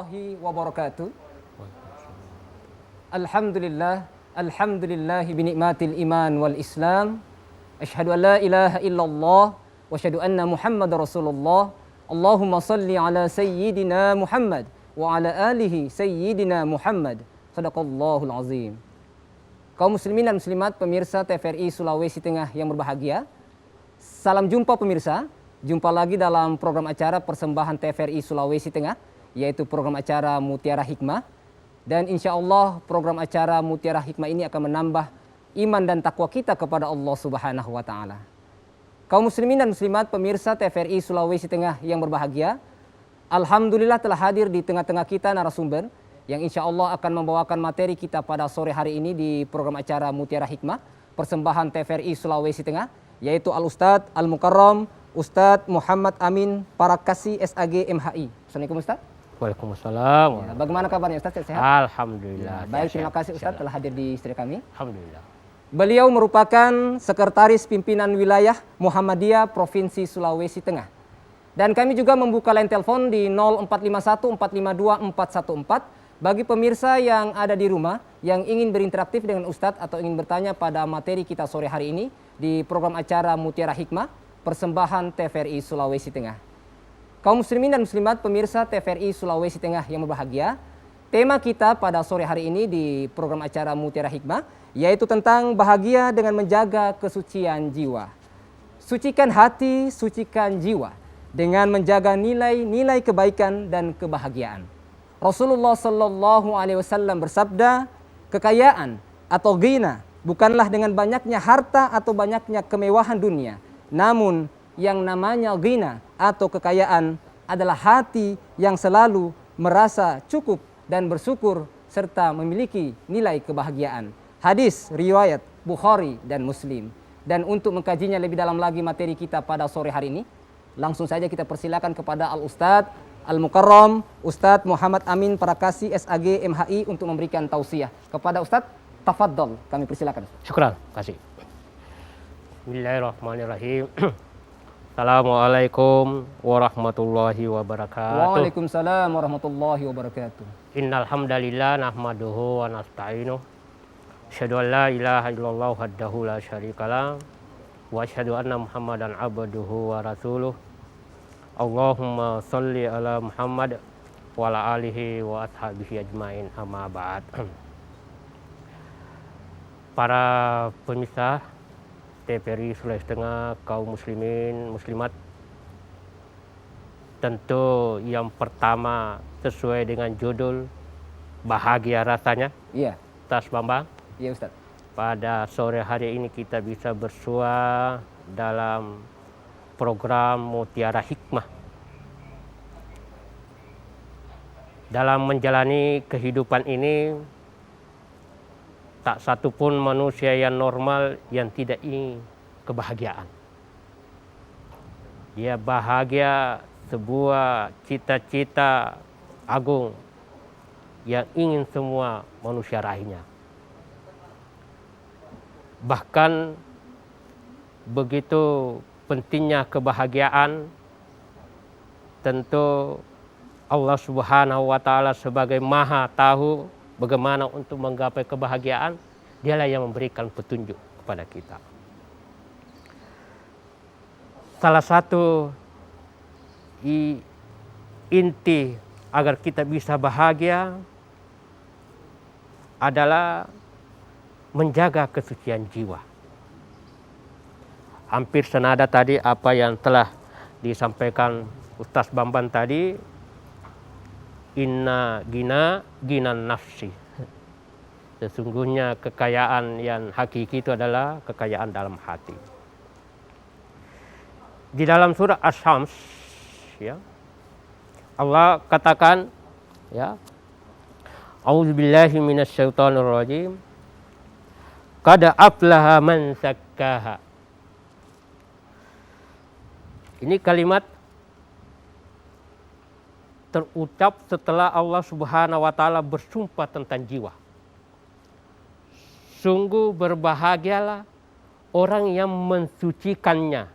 warahmatullahi wabarakatuh. Alhamdulillah, alhamdulillah binikmatil iman wal islam. Asyhadu an la ilaha illallah wa asyhadu anna Muhammadar Rasulullah. Allahumma salli ala sayyidina Muhammad wa ala alihi sayyidina Muhammad. Shadaqallahul azim. Kaum muslimin dan muslimat pemirsa TVRI Sulawesi Tengah yang berbahagia. Salam jumpa pemirsa. Jumpa lagi dalam program acara persembahan TVRI Sulawesi Tengah, yaitu program acara Mutiara Hikmah. Dan insya Allah program acara Mutiara Hikmah ini akan menambah iman dan takwa kita kepada Allah Subhanahu wa Ta'ala. Kaum muslimin dan muslimat pemirsa TVRI Sulawesi Tengah yang berbahagia, alhamdulillah telah hadir di tengah-tengah kita narasumber yang insya Allah akan membawakan materi kita pada sore hari ini di program acara Mutiara Hikmah persembahan TVRI Sulawesi Tengah, yaitu Al-Ustadz Al-Mukarram Ustadz Muhammad Amin Parakasi SAG MHI. Assalamualaikum Ustadz. Waalaikumsalam. Ya, bagaimana kabarnya Ustadz? Sehat? Alhamdulillah. Ya, baik, terima kasih Ustadz telah hadir di studio kami. Alhamdulillah. Beliau merupakan Sekretaris Pimpinan Wilayah Muhammadiyah Provinsi Sulawesi Tengah. Dan kami juga membuka line telepon di 0451 452 414 bagi pemirsa yang ada di rumah yang ingin berinteraktif dengan Ustadz atau ingin bertanya pada materi kita sore hari ini di program acara Mutiara Hikmah persembahan TVRI Sulawesi Tengah. Kaum muslimin dan muslimat pemirsa TVRI Sulawesi Tengah yang berbahagia, tema kita pada sore hari ini di program acara Mutiara Hikmah yaitu tentang bahagia dengan menjaga kesucian jiwa. Sucikan hati, sucikan jiwa dengan menjaga nilai-nilai kebaikan dan kebahagiaan. Rasulullah Sallallahu Alaihi Wasallam bersabda, kekayaan atau ghina bukanlah dengan banyaknya harta atau banyaknya kemewahan dunia. Namun yang namanya ghina atau kekayaan adalah hati yang selalu merasa cukup dan bersyukur serta memiliki nilai kebahagiaan. Hadis riwayat Bukhari dan Muslim. Dan untuk mengkajinya lebih dalam lagi materi kita pada sore hari ini, langsung saja kita persilakan kepada Al-Ustadz Al-Mukarram Ustadz Muhammad Amin Parakasi SAG MHI untuk memberikan tausiah. Kepada Ustadz, tafadhol, kami persilakan. Syukran, kasih. Bismillahirrahmanirrahim. Assalamualaikum warahmatullahi wabarakatuh. Waalaikumsalam warahmatullahi wabarakatuh. Innal hamdalillah nahmaduhu wa nasta'inuh. Asyhadu an la ilaha illallah wahdahu la syarikalah wa asyhadu anna Muhammadan abduhu wa rasuluh. Allahumma shalli ala Muhammad wa ala alihi wa ashabihi ajmain, amma ba'd. Para pemirsa TVRI Sulawesi Tengah, kaum muslimin, muslimat, tentu yang pertama sesuai dengan judul bahagia rasanya. Iya. Ustaz Bambang. Iya Ustaz. Pada sore hari ini kita bisa bersua dalam program Mutiara Hikmah. Dalam menjalani kehidupan ini, tak satu pun manusia yang normal yang tidak ingin kebahagiaan. Dia bahagia sebuah cita-cita agung yang ingin semua manusia raihnya. Bahkan begitu pentingnya kebahagiaan, tentu Allah Subhanahu wa Ta'ala sebagai Maha Tahu bagaimana untuk menggapai kebahagiaan, dialah yang memberikan petunjuk kepada kita. Salah satu inti agar kita bisa bahagia adalah menjaga kesucian jiwa. Hampir senada tadi apa yang telah disampaikan Ustaz Bambang tadi, inna ginan nafsi. Sesungguhnya kekayaan yang hakiki itu adalah kekayaan dalam hati. Di dalam surah Asy-Syams, ya, Allah katakan, ya, A'udzubillahi minasyaitonirrajim. Qad aflaha man zakkaha. Ini kalimat terucap setelah Allah Subhanahu wa Ta'ala bersumpah tentang jiwa. Sungguh berbahagialah orang yang mensucikannya,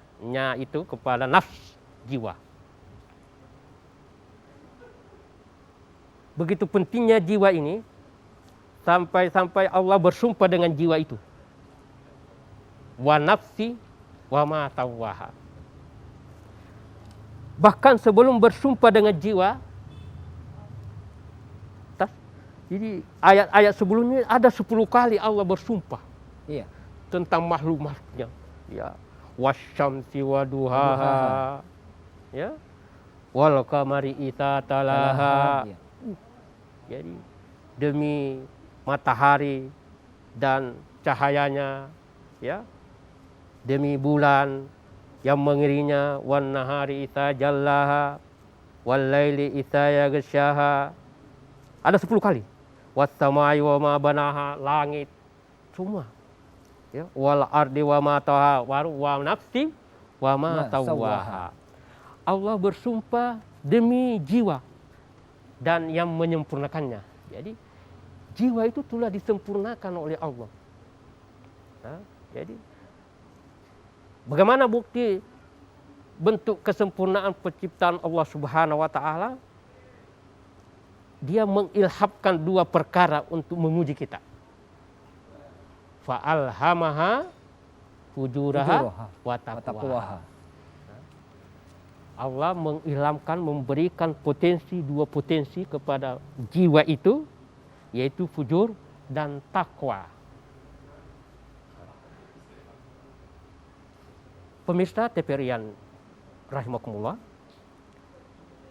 itu kepada nafs jiwa. begitu pentingnya jiwa ini, sampai Allah bersumpah dengan jiwa itu. Wa nafsi wa ma tawwaha. Bahkan sebelum bersumpah dengan jiwa, jadi ayat-ayat sebelumnya ada 10 kali Allah bersumpah. Iya. Tentang makhluk-makhluknya. Ya. Wasyamsi wa duhaha. Ya. Wal qamari idza talaha. Iya. Jadi demi matahari dan cahayanya, ya. Demi bulan yang mengirinya, wan nahari idza jallaha, wal laili idza yaghshaha. Ada 10 kali. Was samai wa ma banaha, langit semua. Ya, wal ardi wa ma taha, wa nafsi wa ma tawwaha. Allah bersumpah demi jiwa dan yang menyempurnakannya. Jadi jiwa itu telah disempurnakan oleh Allah. Nah, jadi bagaimana bukti bentuk kesempurnaan penciptaan Allah Subhanahu wa taala? Dia mengilhamkan 2 perkara untuk menguji kita. Fa'alhamaha fujuraha wa taqwaha. Allah mengilhamkan, memberikan potensi, 2 potensi kepada jiwa itu, yaitu fujur dan takwa. Pemirsa TVRI rahimakumullah.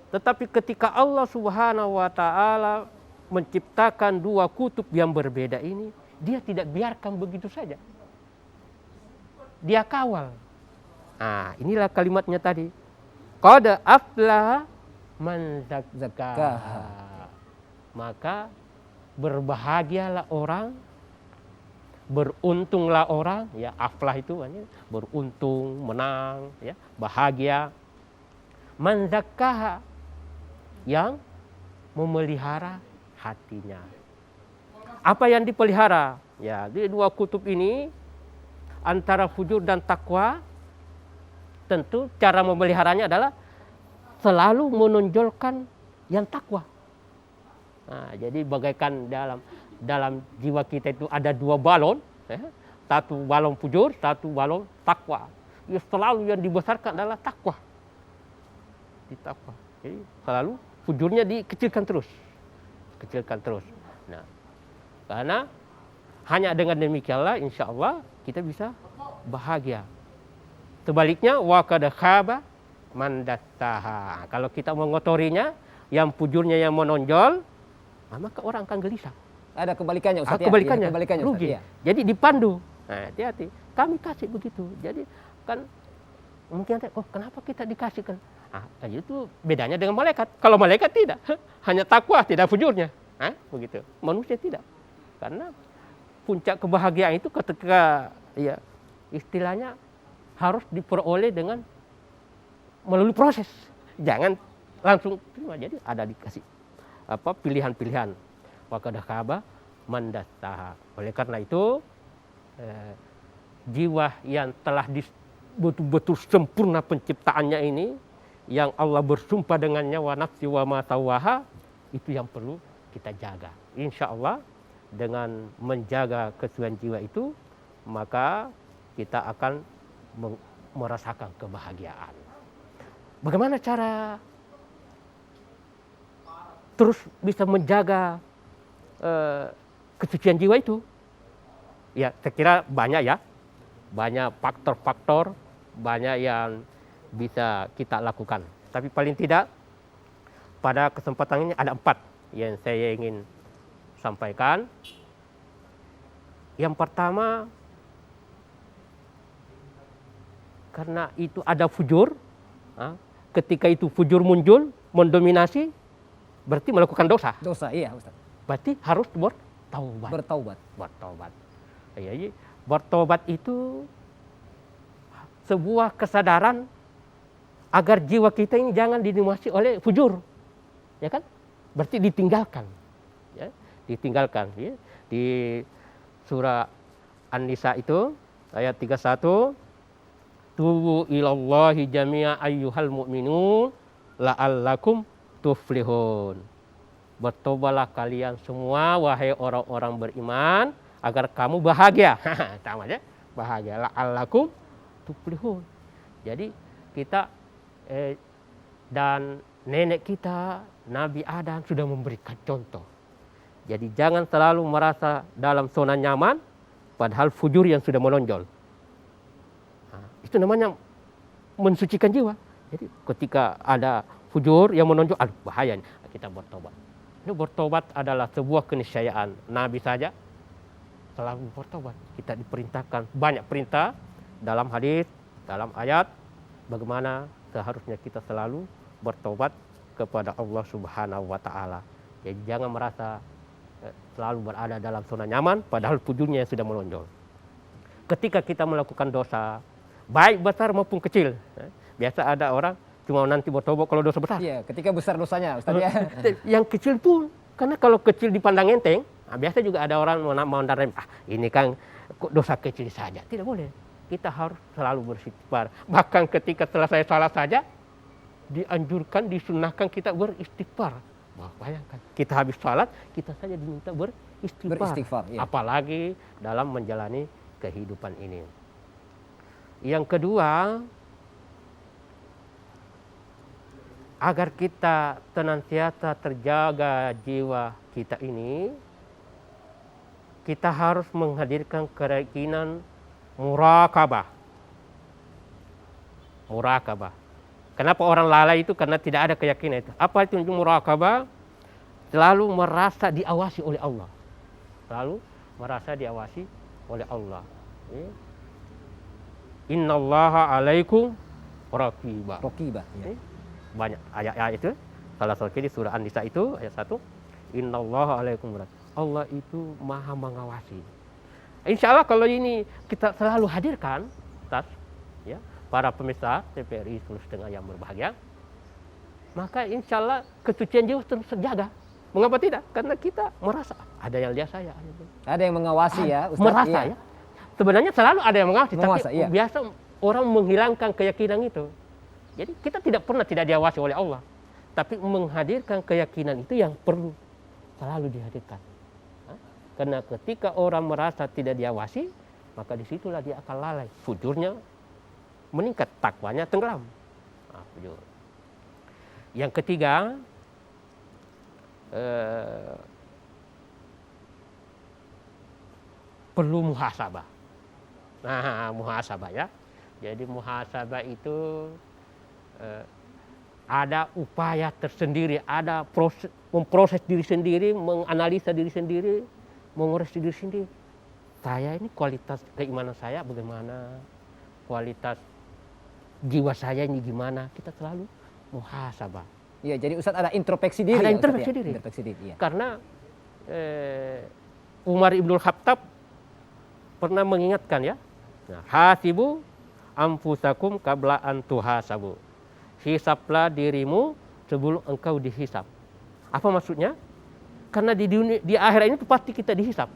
Tetapi ketika Allah Subhanahu wa taala menciptakan 2 kutub yang berbeda ini, dia tidak biarkan begitu saja. Dia kawal. Nah, inilah kalimatnya tadi. Qad aflaha man zakkaha. Maka berbahagialah orang, beruntunglah orang, ya, aflah itu beruntung, menang, ya, bahagia. Man zakkaha, yang memelihara hatinya. Apa yang dipelihara? Ya, di 2 kutub ini antara fujur dan takwa, tentu cara memeliharanya adalah selalu menonjolkan yang takwa. Nah, jadi bagaikan dalam jiwa kita itu ada 2 balon, ya, 1 balon fujur, 1 balon takwa. Ya, selalu yang dibesarkan adalah takwa. Ditakwa. Jadi selalu fujurnya dikecilkan terus. Nah, karena hanya dengan demikianlah insya Allah kita bisa bahagia. Sebaliknya wa qad khaba man dassaha. Kalau kita mengotorinya, yang fujurnya yang menonjol, maka orang akan gelisah. Ada kebalikannya Ustaz. Kebalikannya, ya, kebalikannya Ustaz. rugi. Iya. Jadi dipandu. Nah, hati-hati. Kami kasih begitu. Jadi kan mungkin kenapa kita dikasihkan? Itu bedanya dengan malaikat. Kalau malaikat tidak, hanya takwa, tidak fujurnya. Begitu. Manusia tidak. Karena puncak kebahagiaan itu ketika, ya, istilahnya harus diperoleh dengan melalui proses. Jangan langsung terima. Jadi ada dikasih pilihan-pilihan. Wa qad khaba man dassaha. Oleh karena itu jiwa yang telah betul-betul sempurna penciptaannya ini, yang Allah bersumpah dengannya, wa nafsi wa ma tawwaha, itu yang perlu kita jaga. Insya Allah dengan menjaga kesucian jiwa itu, maka kita akan merasakan kebahagiaan. Bagaimana cara terus bisa menjaga kesucian jiwa itu? Ya, saya kira banyak ya. Banyak faktor-faktor, banyak yang bisa kita lakukan. Tapi paling tidak pada kesempatan ini ada 4 yang saya ingin sampaikan. Yang pertama, karena itu ada fujur, ketika itu fujur muncul, mendominasi, berarti melakukan dosa. Dosa, iya Ustaz. Berarti harus Bertaubat. Jadi bertobat itu sebuah kesadaran agar jiwa kita ini jangan didominasi oleh fujur, ya kan? Berarti ditinggalkan, ya, ditinggalkan. Ya. Di surah An-Nisa itu ayat 31, tubu ilallahi jami'a ayyuhal mu'minun la'allakum tuflihun. bertobatlah kalian semua wahai orang-orang beriman agar kamu bahagia. Sama aja, bahagia. La'allakum tuflihun. Jadi kita dan nenek kita Nabi Adam sudah memberikan contoh. Jadi jangan selalu merasa dalam zona nyaman padahal fujur yang sudah menonjol. Nah, itu namanya mensucikan jiwa. Jadi ketika ada fujur yang menonjol, aduh bahaya, kita bertobat. Ini bertobat adalah sebuah keniscayaan. Nabi saja selalu bertobat. Kita diperintahkan banyak perintah dalam hadis, dalam ayat, bagaimana seharusnya kita selalu bertobat kepada Allah Subhanahu wa Ta'ala. Jadi jangan merasa selalu berada dalam zona nyaman padahal fujurnya yang sudah menonjol. Ketika kita melakukan dosa, baik besar maupun kecil, biasa ada orang cuma nanti bertobat kalau dosa besar. Iya, ketika besar dosanya, Ustaz ya. Yang kecil pun, karena kalau kecil dipandang enteng, biasa juga ada orang mau ndarem, ini kan dosa kecil saja. Tidak boleh. Kita harus selalu beristighfar. Bahkan ketika selesai salat saja, dianjurkan, disunahkan kita beristighfar. Wah, bayangkan, kita habis salat, kita saja diminta beristighfar. Ya. Apalagi dalam menjalani kehidupan ini. Yang kedua, agar kita senantiasa terjaga jiwa kita ini, kita harus menghadirkan keyakinan murakabah. Murakabah. Kenapa orang lalai itu? Karena tidak ada keyakinan itu. Apa itu murakabah? Selalu merasa diawasi oleh Allah. Selalu merasa diawasi oleh Allah. Innallaha alaikum raqibah. Raqibah. Ya. Banyak ayat-ayat itu. Salah satu di surah An-Nisa itu ayat 1. Innallaha alaikum raqibah. Allah itu maha mengawasi. Insya Allah kalau ini kita selalu hadirkan, ya, para pemirsa TVRI Seluruh Setengah yang berbahagia, maka insya Allah kesucian jiwa terus terjaga. Mengapa tidak? Karena kita merasa ada yang lihat saya. Ada yang mengawasi ya, Ustaz. Merasa ya. Sebenarnya selalu ada yang mengawasi, tapi iya. biasa orang menghilangkan keyakinan itu. Jadi kita tidak pernah tidak diawasi oleh Allah. Tapi menghadirkan keyakinan itu yang perlu selalu dihadirkan. Karena ketika orang merasa tidak diawasi, maka disitulah dia akan lalai. Fujurnya meningkat, takwanya tenggelam. Nah, fujur. Yang ketiga, perlu muhasabah. Nah, muhasabah ya. Jadi muhasabah itu ada upaya tersendiri, ada memproses diri sendiri, menganalisa diri sendiri, mengoreksi diri sendiri. Saya ini kualitas keimanan saya bagaimana, kualitas jiwa saya ini gimana, kita selalu muhasabah. Iya, jadi Ustaz ada introspeksi diri. Ada ya, introspeksi ya? diri. Introspeksi diri. Ya. Karena Umar Ibnul Khattab pernah mengingatkan ya, nah, hasibu anfusakum qabla an tuhasabu. Hisablah dirimu sebelum engkau dihisab. Apa maksudnya? Karena di dunia, di akhirat ini pasti kita dihisab.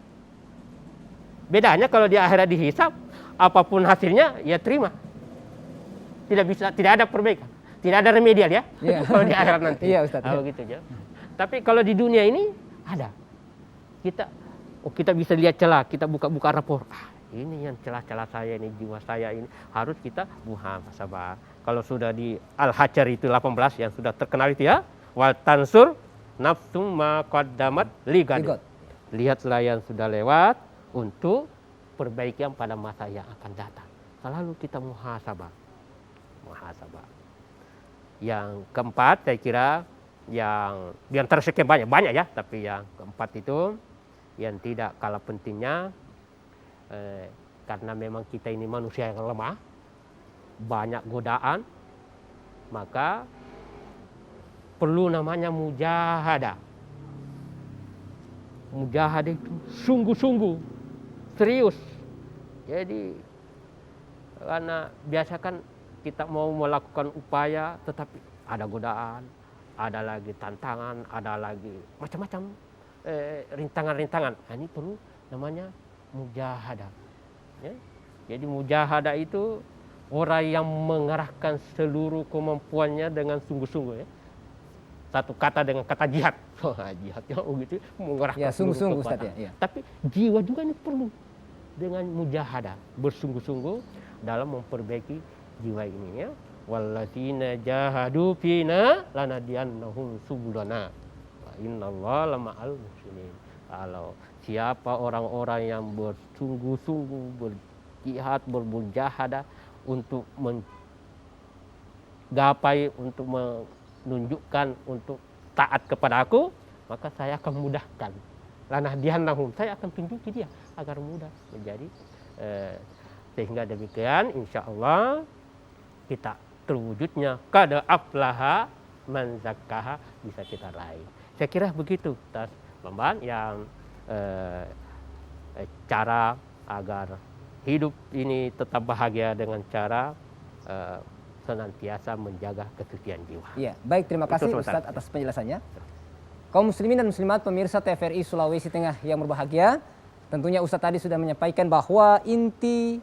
Bedanya kalau di akhirat dihisab, apapun hasilnya ya terima. Tidak ada perbaikan, tidak ada remedial ya. Yeah. Kalau di akhirat nanti. Iya, Ustaz. Gitu ya. Tapi kalau di dunia ini ada. Kita bisa lihat celah, kita buka rapor. Ini yang celah-celah saya ini, jiwa saya ini harus kita muhasabah. Kalau sudah di Al-Hajar itu 18 yang sudah terkenal itu ya, wal tansur nafsum ma qaddamat ligad. Lihatlah yang sudah lewat untuk perbaikan pada masa yang akan datang. Selalu kita muhasabah. Muhasabah. Yang keempat saya kira yang di antara sekian banyak ya, tapi yang keempat itu yang tidak kalah pentingnya, karena memang kita ini manusia yang lemah, banyak godaan, maka perlu namanya mujahadah. Mujahadah itu sungguh-sungguh, serius. Jadi karena biasa kan kita mau melakukan upaya, tetapi ada godaan, ada lagi tantangan, ada lagi macam-macam rintangan-rintangan. Nah, ini perlu namanya mujahadah. Ya? Jadi mujahadah itu orang yang mengerahkan seluruh kemampuannya dengan sungguh-sungguh. Ya? satu kata dengan kata jihad. Jihad ya begitu mengerahkan Ya, sungguh-sungguh seluruh Ustaz kekuatan. ya. Tapi jiwa juga ini perlu dengan mujahadah, bersungguh-sungguh dalam memperbaiki jiwa ini ya. Walladzina jahadu fina lanadiyannahum subulana wa innallaha lama'al muhsinin. Kalau siapa orang-orang yang bersungguh-sungguh berjihad, bermujahadah untuk menggapai, untuk menunjukkan, untuk taat kepada aku, maka saya akan mudahkan. Lanadiyannahum, saya akan tunjuki dia agar mudah menjadi sehingga demikian insya Allah kita terwujudnya qad aflaha man zakkaha bisa kita raih. Saya kira begitu Ustaz Bamban yang cara agar hidup ini tetap bahagia dengan cara senantiasa menjaga kesucian jiwa. Iya, baik, terima kasih Ustadz atas penjelasannya. Kaum muslimin dan muslimat pemirsa TVRI Sulawesi Tengah yang berbahagia, tentunya Ustadz tadi sudah menyampaikan bahwa inti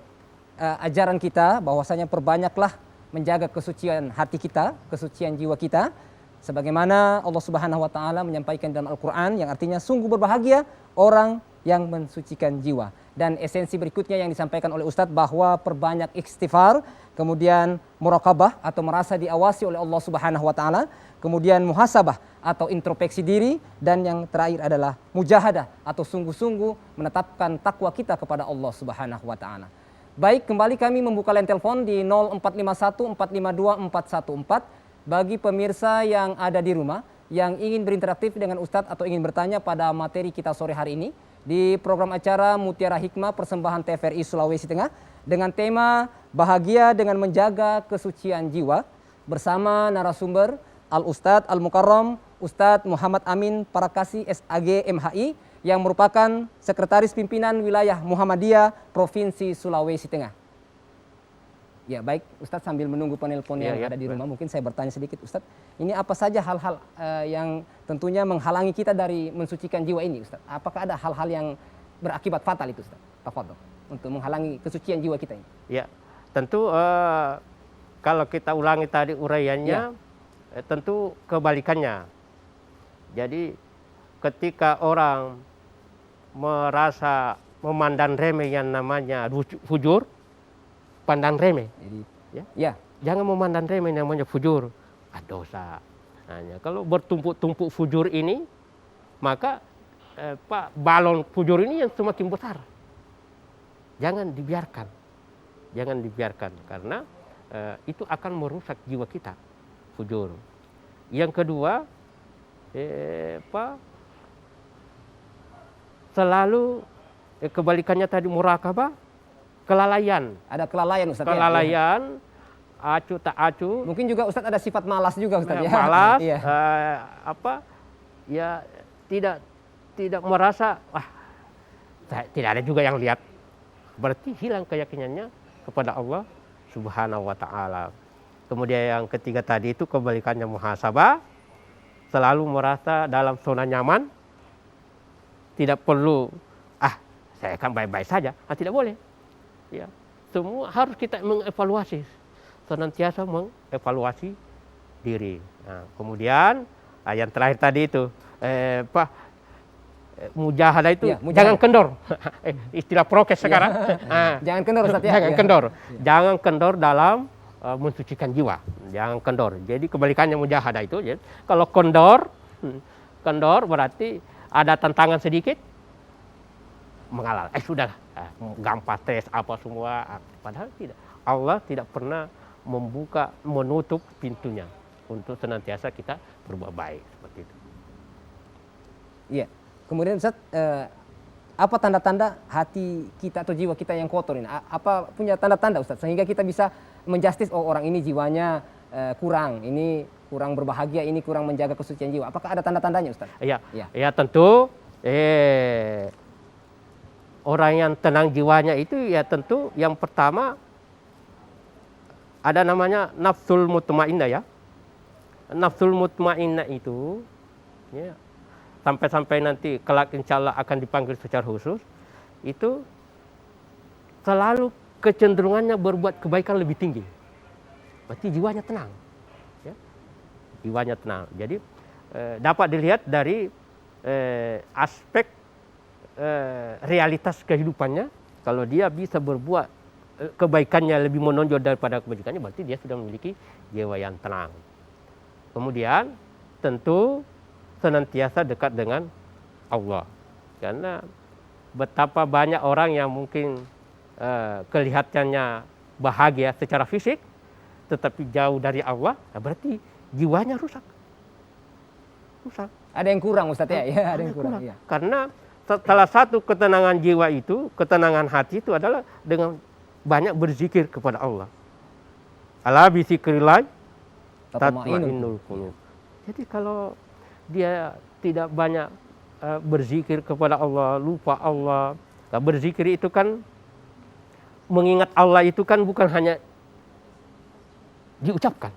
ajaran kita bahwasanya perbanyaklah menjaga kesucian hati kita, kesucian jiwa kita, sebagaimana Allah Subhanahu wa taala menyampaikan dalam Al-Qur'an yang artinya sungguh berbahagia orang yang mensucikan jiwa. Dan esensi berikutnya yang disampaikan oleh Ustadz bahwa perbanyak istighfar, kemudian muraqabah atau merasa diawasi oleh Allah Subhanahu wa taala, kemudian muhasabah atau introspeksi diri, dan yang terakhir adalah mujahadah atau sungguh-sungguh menetapkan takwa kita kepada Allah Subhanahu wa taala. Baik, kembali kami membuka line telepon di 0451 452 414 bagi pemirsa yang ada di rumah yang ingin berinteraktif dengan Ustadz atau ingin bertanya pada materi kita sore hari ini di program acara Mutiara Hikmah persembahan TVRI Sulawesi Tengah dengan tema bahagia dengan menjaga kesucian jiwa bersama narasumber Al-Ustadz Al-Mukarram Ustadz Muhammad Amin Parakasi SAG MHI yang merupakan Sekretaris Pimpinan Wilayah Muhammadiyah Provinsi Sulawesi Tengah. Ya baik Ustadz, sambil menunggu penelpon yang ada di rumah, mungkin saya bertanya sedikit Ustadz, ini apa saja hal-hal yang tentunya menghalangi kita dari mensucikan jiwa ini Ustadz? Apakah ada hal-hal yang berakibat fatal itu Ustadz? Tafadhol, untuk menghalangi kesucian jiwa kita ini. Ya, tentu kalau kita ulangi tadi uraiannya, tentu kebalikannya. Jadi ketika orang merasa memandang remeh yang namanya fujur, pandang remeh. Jadi, jangan memandang remeh yang namanya fujur, dosa. Hanya kalau bertumpuk-tumpuk fujur ini, maka balon fujur ini yang semakin besar. Jangan dibiarkan karena itu akan merusak jiwa kita, fujur. Yang kedua, selalu kebalikannya tadi muraqabah, kelalaian. Ada kelalaian Ustadz. Kelalaian, acuh tak acuh. Mungkin juga Ustadz ada sifat malas juga Ustadz ya. Malas, tidak merasa, tidak ada juga yang lihat. Berarti hilang keyakinannya kepada Allah Subhanahu wa taala. Kemudian yang ketiga tadi itu kebalikannya muhasabah, selalu merasa dalam zona nyaman. Tidak perlu, saya akan baik-baik saja. Tidak boleh. Ya, semua harus kita mengevaluasi, senantiasa mengevaluasi diri. Nah, kemudian yang terakhir tadi itu, mujahadah itu jangan kendor. Istilah prokes sekarang. Jangan kendor Ustaz ya. Jangan kendor. Jangan kendor dalam mensucikan jiwa. Jangan kendor. Jadi kebalikannya mujahadah itu. Jadi, kalau kendor berarti ada tantangan sedikit, mengalah. Sudah, gampang stres apa semua. Padahal tidak. Allah tidak pernah menutup pintunya untuk senantiasa kita berbuat baik seperti itu. Iya. Kemudian Ustaz, apa tanda-tanda hati kita atau jiwa kita yang kotor ini? Apa punya tanda-tanda Ustaz sehingga kita bisa menjustis, oh orang ini jiwanya kurang, ini kurang berbahagia, ini kurang menjaga kesucian jiwa. Apakah ada tanda-tandanya Ustaz? Ya tentu orang yang tenang jiwanya itu ya tentu yang pertama ada namanya nafsul mutmainnah ya. Nafsul mutmainnah itu ya, sampai nanti kelak insya Allah akan dipanggil secara khusus, itu selalu kecenderungannya berbuat kebaikan lebih tinggi. Berarti jiwanya tenang. Ya. Jiwanya tenang. Jadi dapat dilihat dari aspek realitas kehidupannya. Kalau dia bisa berbuat kebaikannya lebih menonjol daripada kebajikannya, berarti dia sudah memiliki jiwa yang tenang. Kemudian tentu senantiasa dekat dengan Allah. Karena betapa banyak orang yang mungkin kelihatannya bahagia secara fisik, tetapi jauh dari Allah, berarti jiwanya rusak. Ada yang kurang Ustadz ya? Ya, ada yang kurang. Ya. Karena salah satu ketenangan jiwa itu, ketenangan hati itu adalah dengan banyak berzikir kepada Allah. Ala bizikrillah tatma'innul qulub. Jadi kalau dia tidak banyak berzikir kepada Allah, lupa Allah. Nah, berzikir itu kan, mengingat Allah itu kan bukan hanya diucapkan.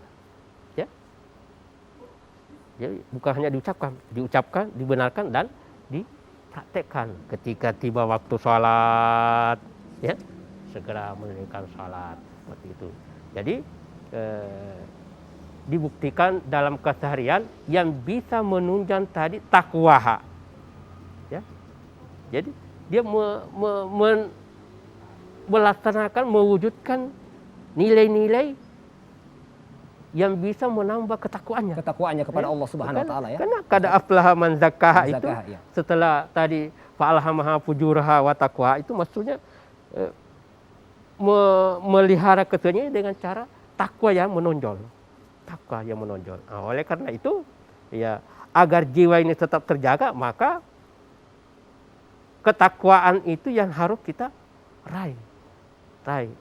Ya. Jadi bukan hanya diucapkan, dibenarkan dan dipraktekkan. Ketika tiba waktu sholat, ya, segera menunaikan sholat, seperti itu. Jadi dibuktikan dalam keseharian yang bisa menunjang tadi takwa. Ya. Jadi dia melaksanakan, mewujudkan nilai-nilai yang bisa menambah ketakwaannya. Ketakwaannya kepada Allah Subhanahu wa taala ya. Karena kada aflaha man zakkaha itu Ya. setelah tadi fa'alhamaha fujuraha wa taqwa itu maksudnya melihara keduanya dengan cara takwa yang menonjol. Takwa yang menonjol. Nah, oleh karena itu ya, agar jiwa ini tetap terjaga, maka ketakwaan itu yang harus kita raih.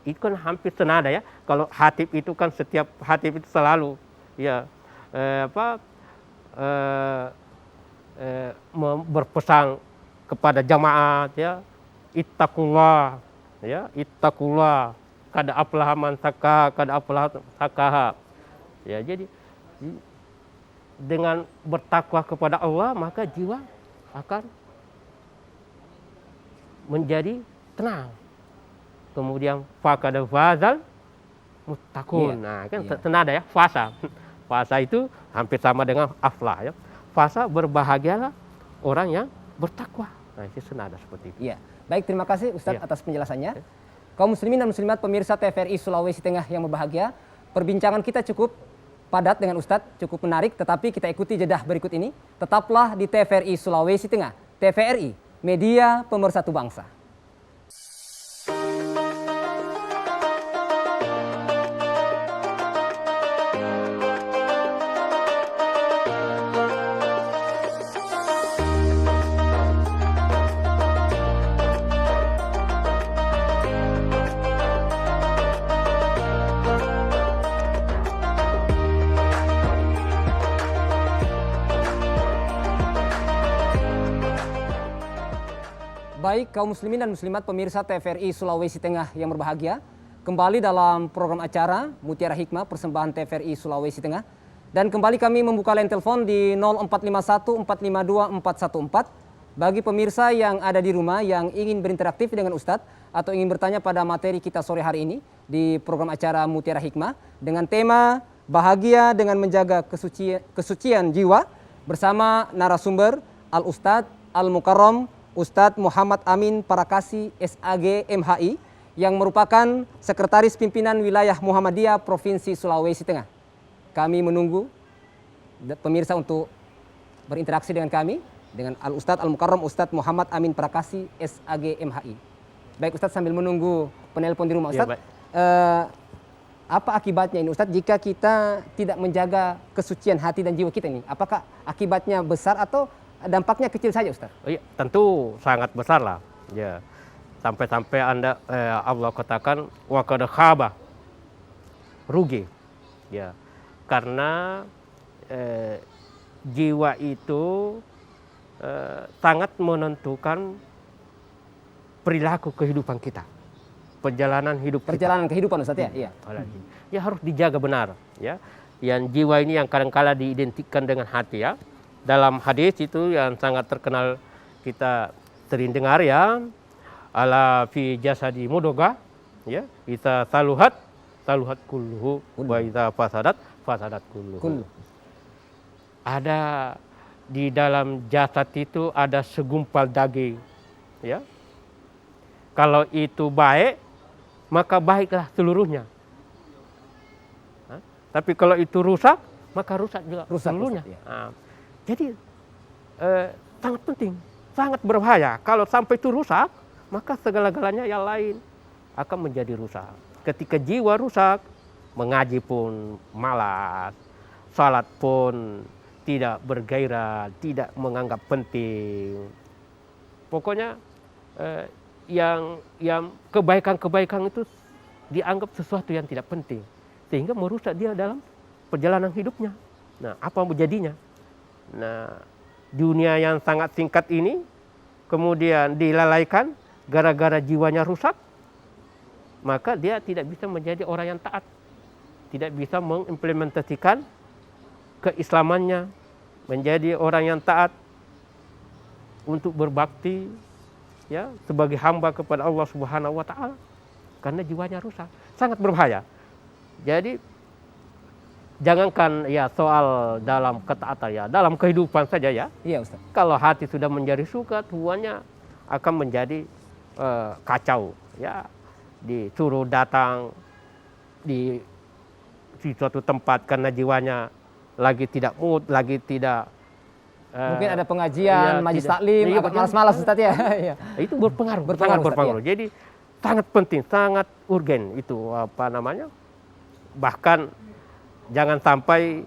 Itu kan hampir senada ya. Kalau hatib itu kan setiap hatib itu selalu ya berpesan kepada jamaat ya, ittaqullah ya, ittaqullah kada aflaha man zakkaha, kada aflaha zakkaha. Ya, jadi dengan bertakwa kepada Allah maka jiwa akan menjadi tenang. Kemudian fakada fazal muttaqun. Nah, kan senada ya, fasa. Fasa itu hampir sama dengan aflah ya. Fasa berbahagialah orang yang bertakwa. Nah, itu senada seperti itu. Iya. Baik, terima kasih Ustadz atas penjelasannya. Kaum muslimin dan muslimat pemirsa TVRI Sulawesi Tengah yang berbahagia, perbincangan kita cukup padat dengan Ustadz, cukup menarik, tetapi kita ikuti jedah berikut ini. Tetaplah di TVRI Sulawesi Tengah. TVRI, media pemersatu bangsa. Baik, kaum muslimin dan muslimat pemirsa TVRI Sulawesi Tengah yang berbahagia, kembali dalam program acara Mutiara Hikmah persembahan TVRI Sulawesi Tengah. Dan kembali kami membuka line telepon di 0451 452 414 bagi pemirsa yang ada di rumah yang ingin berinteraksi dengan Ustadz atau ingin bertanya pada materi kita sore hari ini di program acara Mutiara Hikmah dengan tema bahagia dengan menjaga kesucian jiwa bersama narasumber Al-Ustadz Al-Mukarram Ustadz Muhammad Amin Parakasi SAG MHI yang merupakan Sekretaris Pimpinan Wilayah Muhammadiyah Provinsi Sulawesi Tengah. Kami menunggu pemirsa untuk berinteraksi dengan kami, dengan Al-Ustadz Al-Mukarram Ustadz Muhammad Amin Parakasi SAG MHI. Baik Ustadz, sambil menunggu penelpon di rumah Ustadz, apa akibatnya ini Ustadz jika kita tidak menjaga kesucian hati dan jiwa kita ini? Apakah akibatnya besar atau dampaknya kecil saja Ustaz? Oh iya, tentu sangat besar lah. Ya. Sampai-sampai Allah katakan wa qad khaba, rugi. Ya. Karena jiwa itu sangat menentukan perilaku kehidupan kita. Perjalanan hidup kita. Perjalanan kehidupan Ustaz ya? Iya. Ya harus dijaga benar, ya. Yang jiwa ini yang kadang-kala diidentikan dengan hati ya. Dalam hadis itu yang sangat terkenal kita sering dengar ya, ala fi jasadi mudoga, ya, kita saluhat kulluhu wa idza fasadat kulluhu. ada di dalam jasad itu ada segumpal daging, ya. Kalau itu baik, maka baiklah seluruhnya. Tapi kalau itu rusak, maka rusak juga seluruhnya. Ustaz, ya. Jadi sangat penting, sangat berbahaya. Kalau sampai itu rusak, maka segala-galanya yang lain akan menjadi rusak. Ketika jiwa rusak, mengaji pun malas, salat pun tidak bergairah, tidak menganggap penting. Pokoknya yang kebaikan-kebaikan itu dianggap sesuatu yang tidak penting, sehingga merusak dia dalam perjalanan hidupnya. Nah, apa menjadinya? Nah, dunia yang sangat singkat ini kemudian dilalaikan gara-gara jiwanya rusak, maka dia tidak bisa menjadi orang yang taat, tidak bisa mengimplementasikan keislamannya, menjadi orang yang taat untuk berbakti, ya, sebagai hamba kepada Allah Subhanahu wa taala, karena jiwanya rusak. Sangat berbahaya. Jadi jangankan ya soal dalam ketaatan, ya, dalam kehidupan saja, ya. Iya, Ustaz. Kalau hati sudah menjadi suka, tuannya akan menjadi kacau, ya. Disuruh datang di suatu tempat karena jiwanya lagi tidak mood, lagi tidak Mungkin ada pengajian, iya, majlis tidak. taklim, Iya, agak malas-malas Ustaz ya. Iya. Itu berpengaruh, Berpengaruh, sangat Ustaz, berpengaruh. Jadi sangat penting, sangat urgen itu apa namanya. Bahkan jangan sampai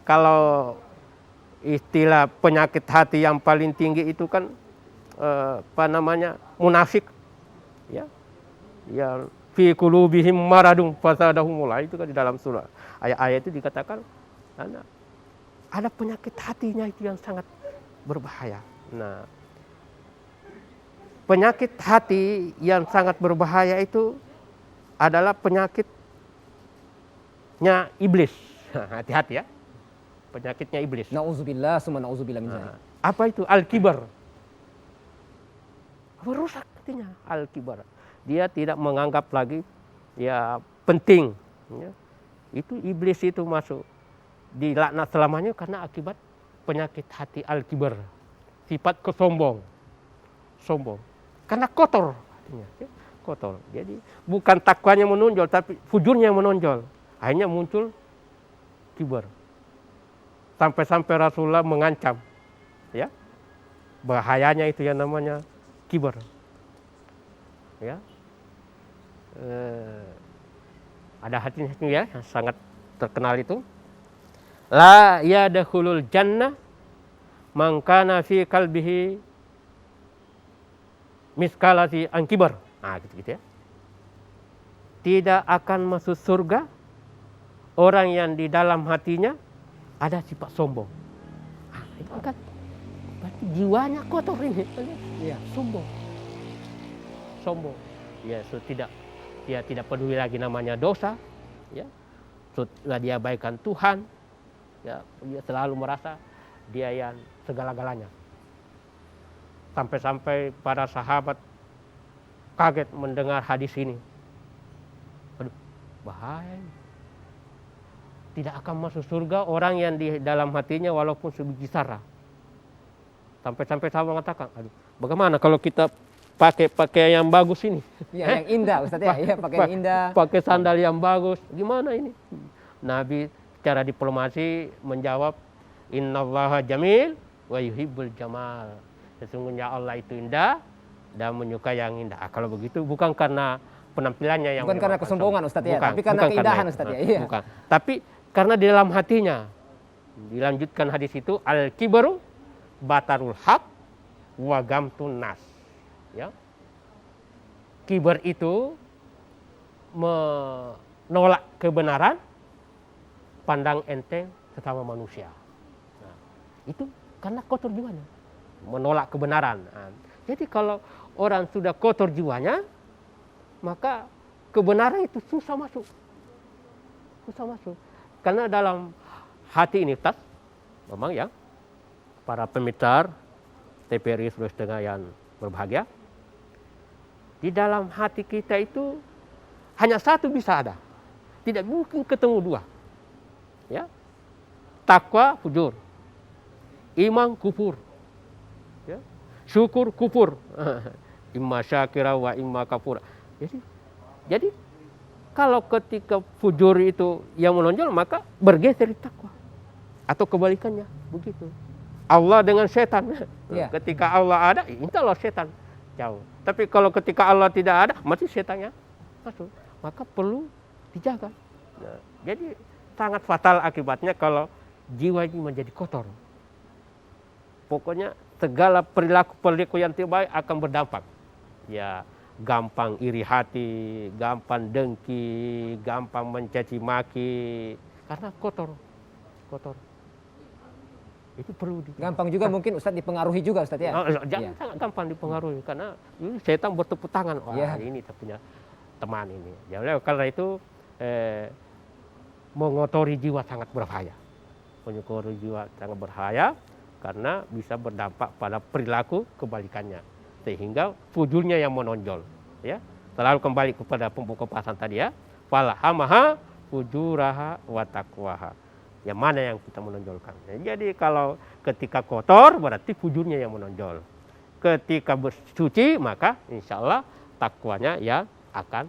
kalau istilah penyakit hati yang paling tinggi itu kan apa namanya, munafik, ya. Ya, fi qulubihim maradun fasadahum, itu kan di dalam surah. Ayat-ayat itu dikatakan ada penyakit hatinya itu yang sangat berbahaya. Nah, penyakit hati yang sangat berbahaya itu adalah penyakitnya iblis. Hati-hati, ya. Penyakitnya iblis. Nauzubillah, summa nauzubillah min dzalik. Apa itu? Al-kibar. Merusak hatinya, al-kibar. Dia tidak menganggap lagi ya penting, ya. Itu iblis itu masuk dilaknat selamanya karena akibat penyakit hati al-kibar, sifat sombong. Karena kotor hatinya, ya. Kotor. Jadi bukan takwanya menonjol, tapi fujurnya menonjol. Akhirnya muncul kibar. Sampai-sampai Rasulullah mengancam, ya, bahayanya itu yang namanya kibar, ya. Ada hadisnya, ya, yang sangat terkenal itu, la yadkhulul jannah man kana fi qalbihi miskalati an kibar. Gitu, ya. Tidak akan masuk surga orang yang di dalam hatinya ada sifat sombong. Itu kan berarti jiwanya kotor ini. Iya. Sombong. Ya, dia tidak peduli lagi namanya dosa, ya. Sudah dia abaikan Tuhan, ya, dia selalu merasa dia yang segala-galanya. Sampai-sampai para sahabat kaget mendengar hadis ini. Aduh, bahaya. Tidak akan masuk surga orang yang di dalam hatinya walaupun sebiji sarah. Sampai-sampai sahabat mengatakan, aduh, bagaimana kalau kita pakai yang bagus ini? Iya, yang indah Ustaz ya. Iya, pakai yang indah. Pakai sandal yang bagus. Gimana ini? Nabi secara diplomasi menjawab, innallaha jamil wa yuhibbul jamal. Sesungguhnya Allah itu indah dan menyukai yang indah. Kalau begitu bukan karena penampilannya yang bukan karena kesombongan Ustaz ya, tapi karena bukan keindahan Ustaz ya. Iya. Bukan. Tapi karena di dalam hatinya. Dilanjutkan hadis itu, al-kibaru batarul haq wa gamtun nas. Ya. Kibar itu menolak kebenaran, pandang enteng sesama manusia. Nah, itu karena kotor jiwanya, menolak kebenaran. Nah, jadi kalau orang sudah kotor jiwanya, maka kebenaran itu susah masuk. Karena dalam hati ini, Ustaz, memang ya, para pemirsa TVRI Sulawesi Tengah yang berbahagia, di dalam hati kita itu hanya satu bisa ada, tidak mungkin ketemu dua, ya. takwa fujur, iman kufur, ya. Syukur kufur, imma syakira wa imma kafur. Jadi kalau ketika fujur itu yang menonjol, maka bergeser di takwa atau kebalikannya begitu. Allah dengan setan. Ya. Ketika Allah ada, insya Allah setan jauh. Tapi kalau ketika Allah tidak ada, masih setannya masuk. Maka perlu dijaga. Nah, jadi sangat fatal akibatnya kalau jiwa ini menjadi kotor. Pokoknya segala perilaku yang tidak baik akan berdampak. Ya, gampang iri hati, gampang dengki, gampang mencaci maki, karena kotor. Itu perlu gampang juga mungkin Ustadz dipengaruhi juga Ustadz ya. Jangan sangat gampang dipengaruhi karena ini setan bertepuk tangan. Wah, ini kita punya teman ini. Jadi karena itu mengotori jiwa sangat berbahaya. Mengotori jiwa sangat berbahaya karena bisa berdampak pada perilaku kebalikannya. Sehingga fujurnya yang menonjol. Ya, selalu kembali kepada pembuka pasan tadi ya. Falhamaha fujuraha wa taqwaha. Yang mana yang kita menonjolkan. Jadi kalau ketika kotor berarti fujurnya yang menonjol. Ketika bersuci maka insya Allah takwanya yang akan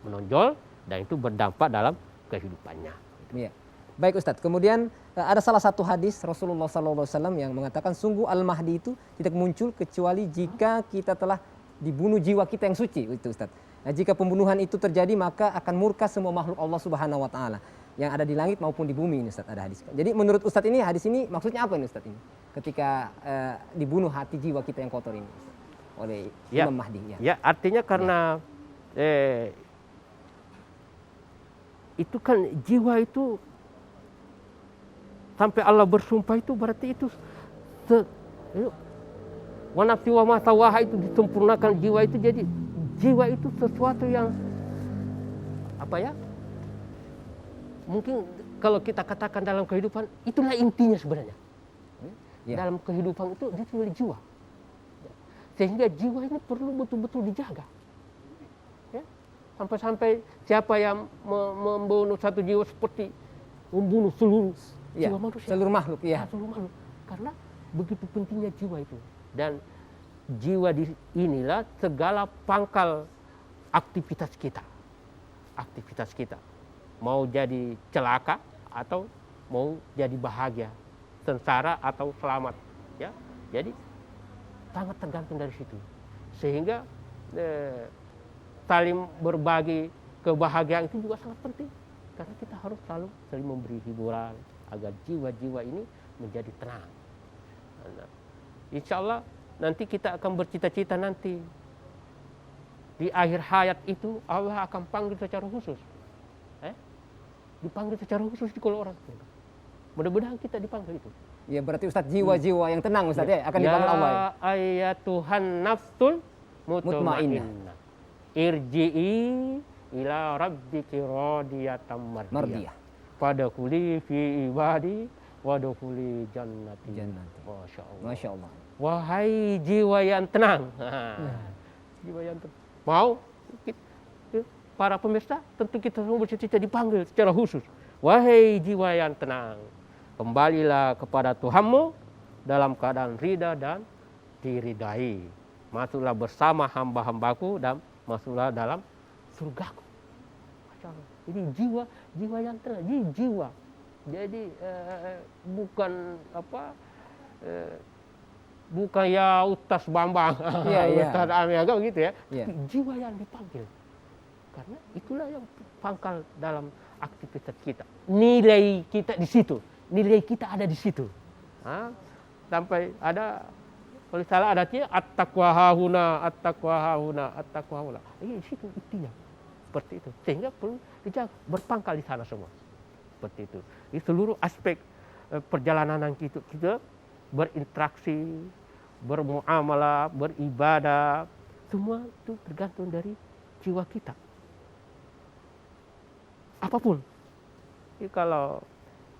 menonjol dan itu berdampak dalam kehidupannya. Iya. Baik Ustadz, kemudian ada salah satu hadis Rasulullah SAW yang mengatakan sungguh Al-Mahdi itu tidak muncul kecuali jika kita telah dibunuh jiwa kita yang suci, itu Ustadz. Nah, jika pembunuhan itu terjadi maka akan murka semua makhluk Allah Subhanahu wa taala yang ada di langit maupun di bumi ini Ustadz, ada hadis. Jadi menurut Ustadz ini hadis ini maksudnya apa ini Ustadz ini? Ketika dibunuh hati jiwa kita yang kotor ini Ustadz, oleh Imam Mahdi. Ya, artinya karena itu kan jiwa itu sampai Allah bersumpah itu berarti itu wa nafsi wa ma sawaha itu disempurnakan jiwa itu, jadi jiwa itu sesuatu yang apa ya? Mungkin kalau kita katakan dalam kehidupan itulah intinya sebenarnya. Dalam kehidupan itu dia adalah jiwa. Sehingga jiwa ini perlu betul-betul dijaga. Ya? Sampai-sampai siapa yang membunuh satu jiwa seperti membunuh seluruh jiwa manusia. Seluruh makhluk, ya. Seluruh makhluk. Karena begitu pentingnya jiwa itu. Dan jiwa inilah segala pangkal aktivitas kita. Aktivitas kita. Mau jadi celaka atau mau jadi bahagia, sengsara atau selamat, ya. Jadi sangat tergantung dari situ. Sehingga saling berbagi kebahagiaan itu juga sangat penting. Karena kita harus selalu saling memberi hiburan agar jiwa-jiwa ini menjadi tenang. Nah, insya Allah nanti kita akan bercita-cita nanti di akhir hayat itu Allah akan panggil secara khusus. Dipanggil secara khusus kalau orang. Mudah-mudahan kita dipanggil itu. Ya berarti Ustadz jiwa-jiwa yang tenang Ustadz ya akan dipanggil Allah. Ya ayatuhan nafsul mutmainnah. Irji'i ila rabbiki radiyatan mardiyah. Fadkhuli fi ibadi wadkhuli jannati. Masya Allah. Masya Allah. Wahai jiwa yang tenang. Jiwa yang tenang. Mau para pemirsa, tentu kita semua bercita-cita dipanggil secara khusus. Wahai jiwa yang tenang, kembalilah kepada Tuhanmu dalam keadaan ridha dan diridai. Masuklah bersama hamba-hambaku dan masuklah dalam surgaku. Ini jiwa yang tenang, ini jiwa. Jadi bukan bukan ya Ustaz Bambang, Ustaz Amiaga gitu ya. Jiwa yang dipanggil. Karena itulah yang pangkal dalam aktivitas kita. Nilai kita di situ. Nilai kita ada di situ. Sampai ada, kalau salah adatnya, at-taqwa hahuna, at-taqwa hahuna, at-taqwa hahuna. Di situ intinya. Seperti itu. Sehingga perlu dijaga, berpangkal di sana semua. Seperti itu. Di seluruh aspek perjalanan kita berinteraksi, bermuamalah, beribadah. Semua itu tergantung dari jiwa kita. Apapun. Jadi kalau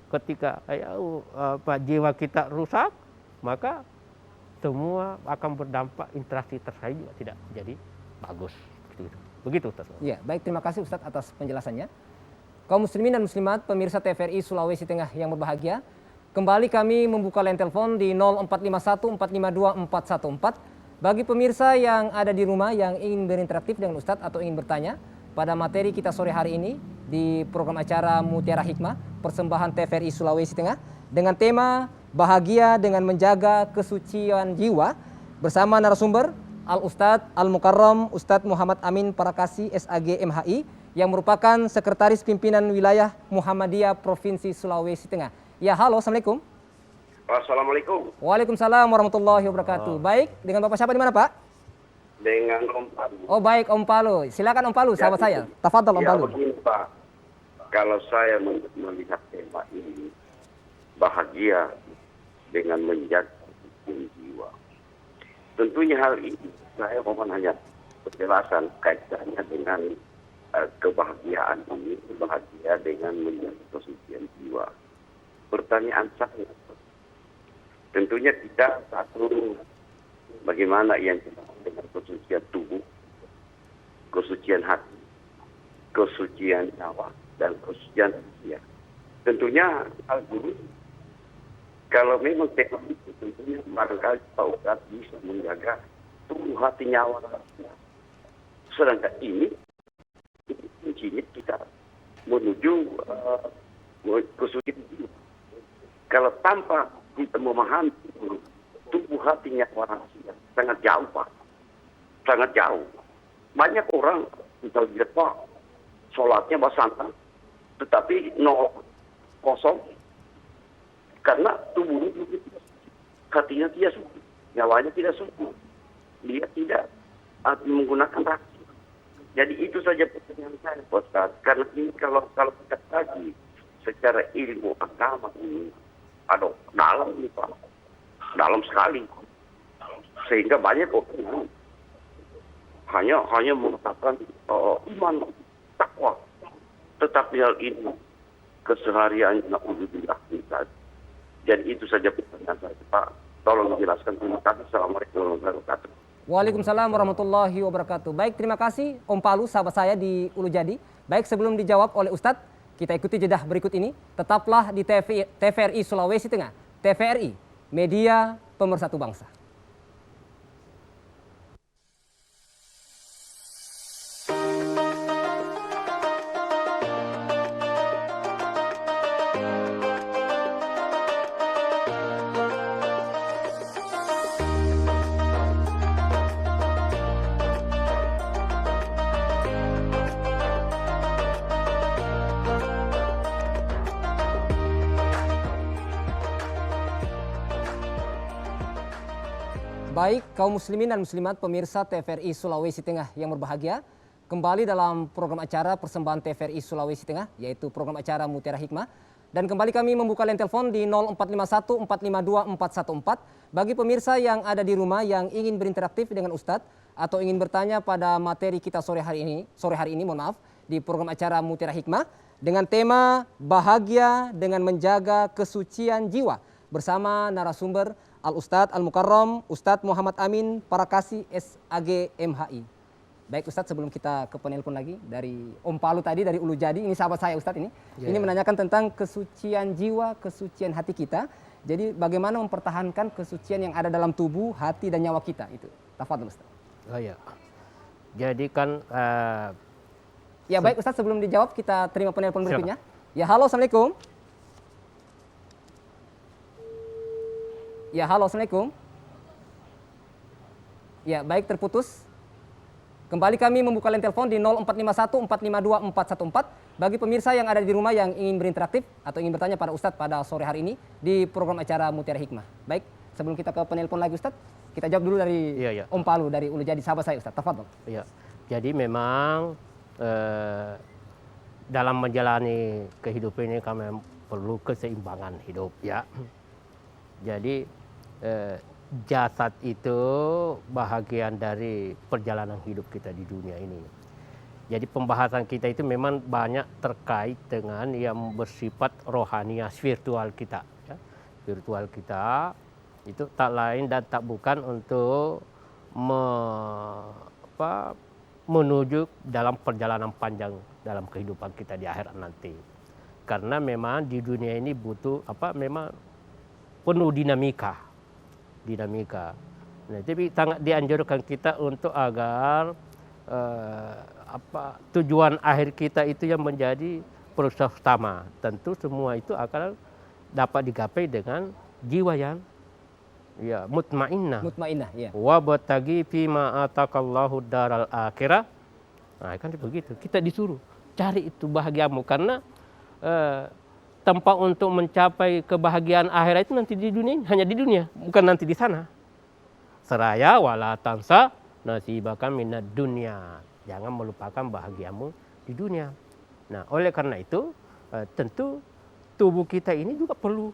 ketika jiwa kita rusak, maka semua akan berdampak, interaksi tersebut juga tidak jadi bagus. Begitu Ustaz. Ya, baik, terima kasih Ustaz atas penjelasannya. Kaum muslimin dan muslimat, pemirsa TVRI Sulawesi Tengah yang berbahagia, kembali kami membuka line telepon di 0451 452 414. Bagi pemirsa yang ada di rumah yang ingin berinteraktif dengan Ustadz atau ingin bertanya pada materi kita sore hari ini di program acara Mutiara Hikmah, persembahan TVRI Sulawesi Tengah dengan tema Bahagia dengan Menjaga Kesucian Jiwa bersama narasumber Al-Ustadz Al-Mukarram Ustadz Muhammad Amin Parakasi SAG MHI yang merupakan Sekretaris Pimpinan Wilayah Muhammadiyah Provinsi Sulawesi Tengah. Ya, halo, Assalamualaikum. Assalamualaikum. Waalaikumsalam warahmatullahi wabarakatuh. Baik, dengan Bapak siapa di mana, Pak? Dengan Om Palu. Oh, baik, Om Palu. Silakan Om Palu, sahabat saya. Tafadhol Om Ya, Palu. begini Pak, kalau saya melihat tema ini, bahagia dengan menjaga kesucian jiwa. Tentunya hal ini saya mohon hanya penjelasan kaitannya dengan kebahagiaan ini, bahagia dengan menjaga kesucian jiwa. Pertanyaan saya, tentunya kita satu, bagaimana yang disebut dengan kesucian tubuh, kesucian hati, kesucian nyawa, dan kesucian usia. Tentunya Al-Guru, kalau memang teknologi itu, tentunya barangkali Pak Ustadz bisa menjaga tubuh, hati, nyawa. Sedangkan ini kuncinya kita menuju kesucian jiwa. Kalau tanpa kita memahami tubuh hati nyawa rahasia, sangat jauh Pak, sangat jauh. Banyak orang kita lihat Pak, sholatnya basantang, tetapi nol, kosong, karena tubuhnya hatinya tidak suci, nyawanya tidak suci, dia tidak menggunakan rahasia. Jadi itu saja pertanyaan saya, Ustaz. Karena ini kalau kita kaji secara ilmu agama ini, aduh, dalam ini Pak, dalam sekali, sehingga banyak orang hanya mengatakan iman, takwa, tetapi hal ini keseharian naudzubillah. Jadi itu saja pertanyaan saya, Pak. Tolong dijelaskan. Terima kasih. Assalamualaikum warahmatullahi wabarakatuh. Waalaikumsalam warahmatullahi wabarakatuh. Baik, terima kasih Om Palu, sahabat saya di Ulu Jadi. Baik, sebelum dijawab oleh Ustadz, kita ikuti jedah berikut ini. Tetaplah di TVRI Sulawesi Tengah. TVRI, media pemersatu bangsa. Baik, kaum muslimin dan muslimat pemirsa TVRI Sulawesi Tengah yang berbahagia, kembali dalam program acara persembahan TVRI Sulawesi Tengah, yaitu program acara Mutiara Hikmah. Dan kembali kami membuka line telepon di 0451 452 414 bagi pemirsa yang ada di rumah yang ingin berinteraktif dengan Ustadz atau ingin bertanya pada materi kita sore hari ini, di program acara Mutiara Hikmah dengan tema Bahagia dengan Menjaga Kesucian Jiwa bersama narasumber Al-Ustadz Al-Mukarram Ustadz Muhammad Amin Parakasi SAG MHI. Baik Ustadz, sebelum kita ke penelpon lagi dari Om Palu tadi dari Ulu Jadi, ini sahabat saya Ustadz ini. Ini menanyakan tentang kesucian jiwa, kesucian hati kita. Jadi bagaimana mempertahankan kesucian yang ada dalam tubuh, hati dan nyawa kita itu. Tafadhol Ustadz. Oh ya. Jadi kan ya baik Ustadz, sebelum dijawab kita terima penelpon berikutnya. Ya, halo, Assalamualaikum. Ya, halo, Assalamualaikum. Ya, baik, terputus. Kembali kami membuka line telepon di 0451 452 414 bagi pemirsa yang ada di rumah yang ingin berinteraktif atau ingin bertanya pada Ustadz pada sore hari ini di program acara Mutiara Hikmah. Baik, sebelum kita ke penelpon lagi Ustadz, kita jawab dulu dari Om Palu dari Ulu Jadi, sahabat saya Ustadz. Tafadhol. Iya. Jadi memang dalam menjalani kehidupan ini kami perlu keseimbangan hidup ya. Jadi jasad itu bahagian dari perjalanan hidup kita di dunia ini. Jadi pembahasan kita itu memang banyak terkait dengan yang bersifat rohaniah spiritual kita. Ya. Spiritual kita itu tak lain dan tak bukan untuk menuju dalam perjalanan panjang dalam kehidupan kita di akhirat nanti. Karena memang di dunia ini butuh memang penuh dinamika. Nah, jadi sangat dianjurkan kita untuk agar tujuan akhir kita itu yang menjadi prioritas utama. Tentu semua itu akan dapat digapai dengan jiwa yang mutmainnah. Mutmainnah, ya. Wa batagi fi ma atakallahu daral akhirah. Nah, kan begitu. Kita disuruh cari itu bahagiamu karena tempat untuk mencapai kebahagiaan akhirat itu nanti di dunia, hanya di dunia, bukan nanti di sana. Seraya wala tansa nasibaka minad dunya. Jangan melupakan bahagiamu di dunia. Nah, oleh karena itu tentu tubuh kita ini juga perlu,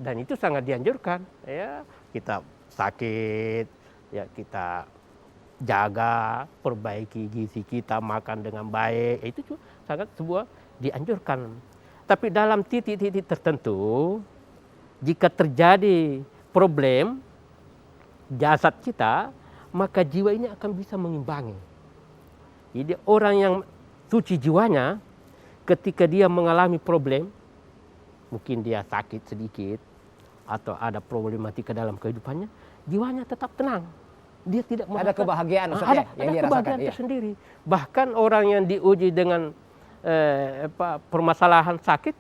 dan itu sangat dianjurkan, ya. Kita sakit, ya kita jaga, perbaiki gizi kita, makan dengan baik, itu juga sangat sebuah dianjurkan. Tapi dalam titik-titik tertentu, jika terjadi problem jasad kita, maka jiwa ini akan bisa mengimbangi. Jadi orang yang suci jiwanya, ketika dia mengalami problem, mungkin dia sakit sedikit, atau ada problematika dalam kehidupannya, jiwanya tetap tenang. Dia tidak ada kebahagiaan maksudnya yang dia rasakan. Kebahagiaan tersendiri. Bahkan orang yang diuji dengan permasalahan sakit,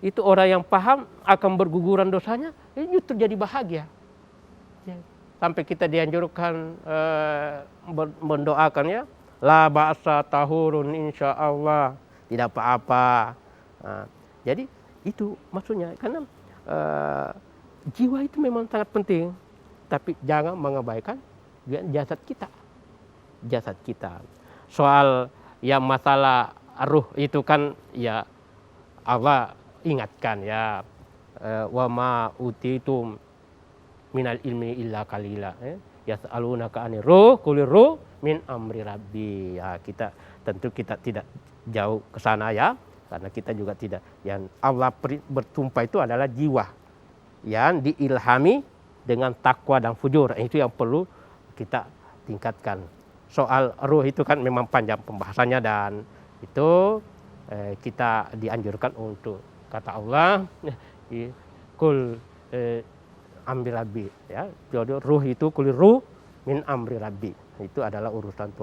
itu orang yang paham akan berguguran dosanya, justru jadi bahagia. Sampai kita dianjurkan mendoakan, ya, la ba'sa tahurun insya Allah, tidak apa-apa. Nah, jadi itu maksudnya, karena jiwa itu memang sangat penting, tapi jangan mengabaikan jasad kita. Soal yang masalah ruh itu kan, ya Allah ingatkan, ya, wa ma utitum minal ilmi illa qalila, yas'alunaka anir ruh qulir ruh min amri rabbi. Ya, tentu kita tidak jauh ke sana, ya, karena kita juga tidak, yang Allah bertumpah itu adalah jiwa yang diilhami dengan takwa dan fujur. Itu yang perlu kita tingkatkan. Soal ruh itu kan memang panjang pembahasannya, dan itu kita dianjurkan untuk kata Allah, kul amri rabbi, ya. Jadi ruh itu kulir ruh min amri rabbi. Itu adalah urusan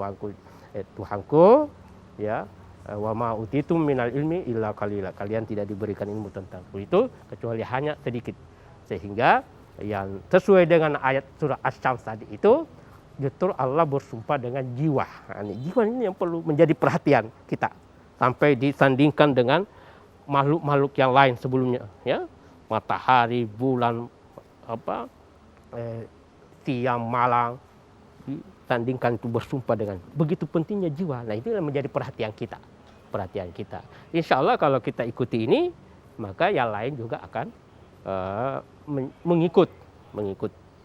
Tuhanku, ya. Wa ma utitum minal ilmi illa qalila. Kalian tidak diberikan ilmu tentang itu kecuali hanya sedikit. Sehingga yang sesuai dengan ayat surah Asy-Syams tadi itu, justru Allah bersumpah dengan jiwa. Nah, jiwa ini yang perlu menjadi perhatian kita, sampai disandingkan dengan makhluk-makhluk yang lain sebelumnya, ya. Matahari, bulan, siang, malam, disandingkan itu bersumpah dengan begitu pentingnya jiwa. Nah, itu yang menjadi perhatian kita. Insya Allah kalau kita ikuti ini, maka yang lain juga akan mengikut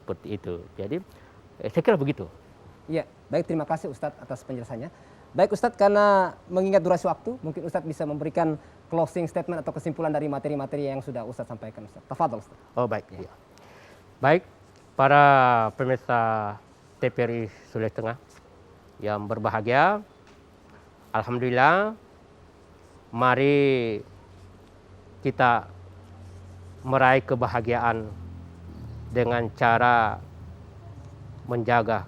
seperti itu. Jadi saya kira begitu. Ya, baik, terima kasih Ustadz atas penjelasannya. Baik Ustadz, karena mengingat durasi waktu, mungkin Ustadz bisa memberikan closing statement atau kesimpulan dari materi-materi yang sudah Ustadz sampaikan, Ustadz. Tafadhol, Ustadz. Oh, baik. Ya. Baik, para pemirsa TVRI Sulawesi Tengah yang berbahagia, alhamdulillah, mari kita meraih kebahagiaan dengan cara menjaga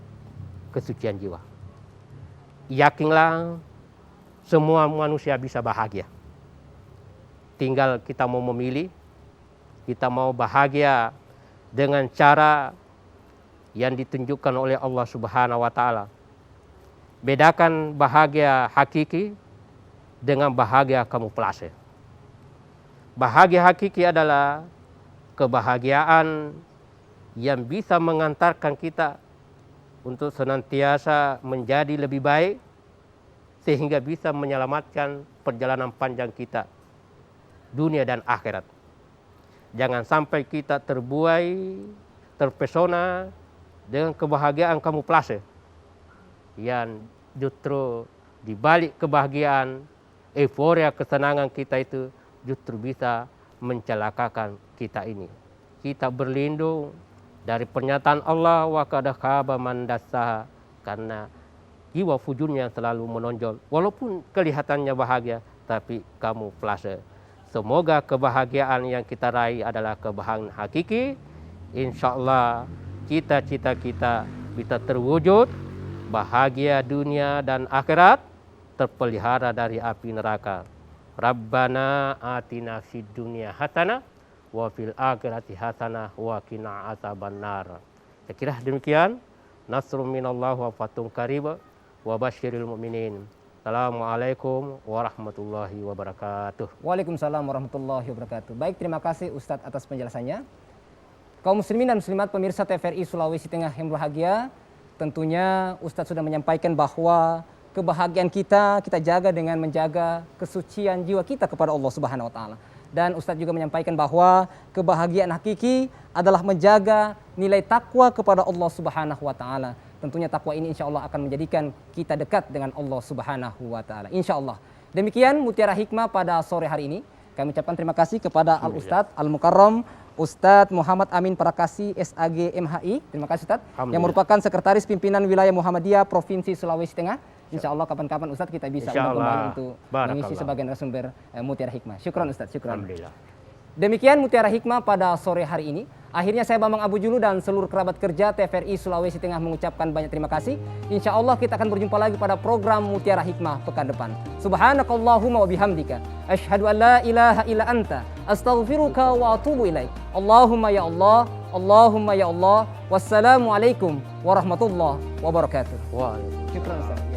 kesucian jiwa. Yakinlah semua manusia bisa bahagia. Tinggal kita mau memilih, kita mau bahagia dengan cara yang ditunjukkan oleh Allah Subhanahu wa taala. Bedakan bahagia hakiki dengan bahagia kamuflase. Bahagia hakiki adalah kebahagiaan yang bisa mengantarkan kita untuk senantiasa menjadi lebih baik, sehingga bisa menyelamatkan perjalanan panjang kita, dunia dan akhirat. Jangan sampai kita terbuai, terpesona dengan kebahagiaan kamuflase, yang justru di balik kebahagiaan, euforia kesenangan kita itu justru bisa mencelakakan kita ini. Kita berlindung dari pernyataan Allah, wa qad khaba man dassaha, karena jiwa fujurnya selalu menonjol. Walaupun kelihatannya bahagia, tapi kamuflase. Semoga kebahagiaan yang kita raih adalah kebahagiaan hakiki. Insya Allah cita-cita kita bisa terwujud, bahagia dunia dan akhirat, terpelihara dari api neraka. Rabbana atina fid dunya hasanah wa fil akhirati hasanah wa qina adzabannar. Saya kira demikian. Nasrun minallah wa fathun qarib wa basyiril mu'minin. Assalamualaikum warahmatullahi wabarakatuh. Waalaikumsalam warahmatullahi wabarakatuh. Baik, terima kasih Ustadz atas penjelasannya. Kaum muslimin dan muslimat pemirsa TVRI Sulawesi Tengah yang berbahagia, tentunya Ustadz sudah menyampaikan bahwa kebahagiaan kita jaga dengan menjaga kesucian jiwa kita kepada Allah Subhanahu wa taala. Dan Ustadz juga menyampaikan bahwa kebahagiaan hakiki adalah menjaga nilai takwa kepada Allah Subhanahu wa taala. Tentunya takwa ini insya Allah akan menjadikan kita dekat dengan Allah Subhanahu wa taala. Insya Allah. Demikian Mutiara Hikmah pada sore hari ini. Kami ucapkan terima kasih kepada Al Ustadz Al Mukarram Ustadz Muhammad Amin Prakasi SAG MHI. Terima kasih Ustadz. Yang merupakan Sekretaris Pimpinan Wilayah Muhammadiyah Provinsi Sulawesi Tengah. Insya Allah kapan-kapan Ustadz kita bisa undang kembali untuk mengisi sebagai narasumber Mutiara Hikmah. Syukran Ustadz, syukran. Alhamdulillah. Demikian Mutiara Hikmah pada sore hari ini. Akhirnya saya Bambang Abu Julu dan seluruh kerabat kerja TVRI Sulawesi Tengah mengucapkan banyak terima kasih. Insya Allah kita akan berjumpa lagi pada program Mutiara Hikmah pekan depan. Subhanakallahumma wa bihamdika. Asyhadu an la ilaha illa anta. Astaghfiruka wa atubu ilaik. Allahumma ya Allah. Allahumma ya Allah. Wassalamualaikum warahmatullahi wabarakatuh. Waalaikumsalam. Syukran Ustaz.